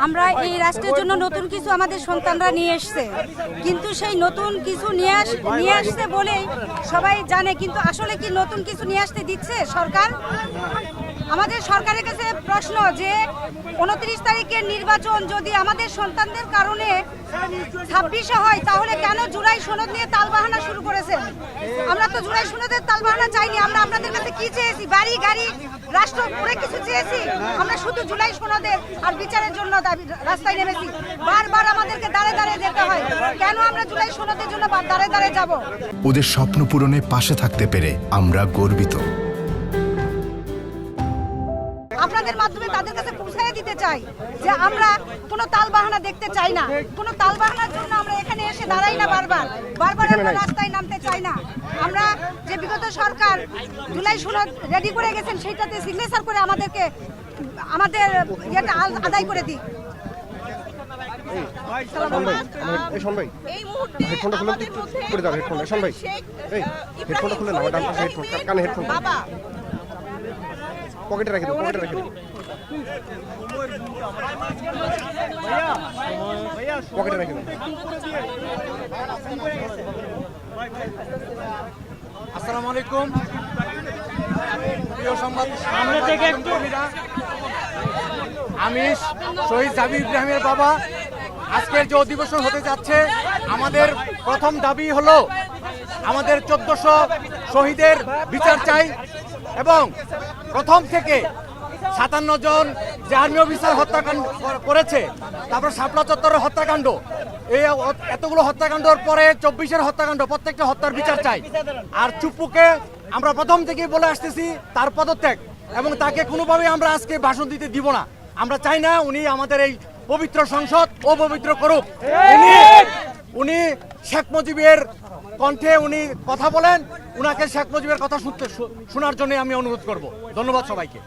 আমরা এই রাষ্ট্রের জন্য নতুন কিছু আমাদের সন্তানরা নিয়ে এসছে, কিন্তু সেই নতুন কিছু নিয়ে আসছে বলেই সবাই জানে, কিন্তু আসলে কি নতুন কিছু নিয়ে আসতে দিচ্ছে সরকার? আমাদের সরকারের কাছে প্রশ্ন যে 29 তারিখের নির্বাচন যদি আমাদের সন্তানদের কারণে 26-এ হয়, তাহলে কেন জুলাই সনদ নিয়ে তালবাহানা শুরু করেছেন? আমরা তো জুলাই সনদের তালবাহানা চাইনি। আমরা আপনাদের কাছে কি চেয়েছি? বাড়ি গাড়ি রাষ্ট্র পুরো কিছু চেয়েছি? আমরা শুধু জুলাই সনদের আর বিচারের জন্য রাস্তায় নেমেছি। বারবার আমাদেরকে দাঁড়ে দাঁড়িয়ে যেতে হয়। কেন আমরা জুলাই সনদের জন্য দাঁড়ে দাঁড়িয়ে যাব? ওদের স্বপ্ন পূরণে পাশে থাকতে পেরে আমরা গর্বিত। আপনাদের মাধ্যমে তাদের কাছে পৌঁছায় দিতে চাই যে আমরা কোনো তালবাহানা দেখতে চাই না। কোনো তালবাহানার জন্য আমরা এখানে এসে দাঁড়াই না, বারবার আমরা রাস্তায় নামতে চাই না। আমরা যে বিগত সরকার জুলাই সনদ রেডি করে গেছেন, সেইটাতে সিগনেচার করে আমাদের ইয়েটা আদায় করে দিই। এই মুহূর্তে আমাদের মধ্যে হেডফোনটা খুলে নাও, ডান পাশে হেডফোন, কানে হেডফোন বাবা পকেটে রেখে দাও, পকেটে রেখে দাও, পকেটে রেখে দাও। আসসালামু আলাইকুম প্রিয় সংবাদ সামনে থেকে একটু আমি শহীদ জাবির ইব্রাহিমের বাবা। আজকের যে অধিবেশন হতে যাচ্ছে, আমাদের প্রথম দাবি হলো আমাদের 1400 শহীদের বিচার চাই এবং প্রথম থেকে 57 জন যে আর্মি অফিসার হত্যাকাণ্ড করেছে, তারপর শাপলা চত্বরের হত্যাকাণ্ড, এই এতগুলো হত্যাকাণ্ডের পরে 24-এর হত্যাকাণ্ড, প্রত্যেকটা হত্যার বিচার চাই। আর চুপ্পুকে আমরা প্রথম থেকেই বলে আসতেছি তার পদত্যাগ, এবং তাকে কোনোভাবেই আমরা আজকে ভাষণ দিতে দিব না। আমরা চাই না উনি আমাদের এই পবিত্র সংসদ অপবিত্র করুক। উনি শেখ মুজিবের কণ্ঠে উনি কথা বলেন, উনাকে শেখ মুজিবের কথা শোনার জন্য আমি অনুরোধ করব। ধন্যবাদ সবাইকে।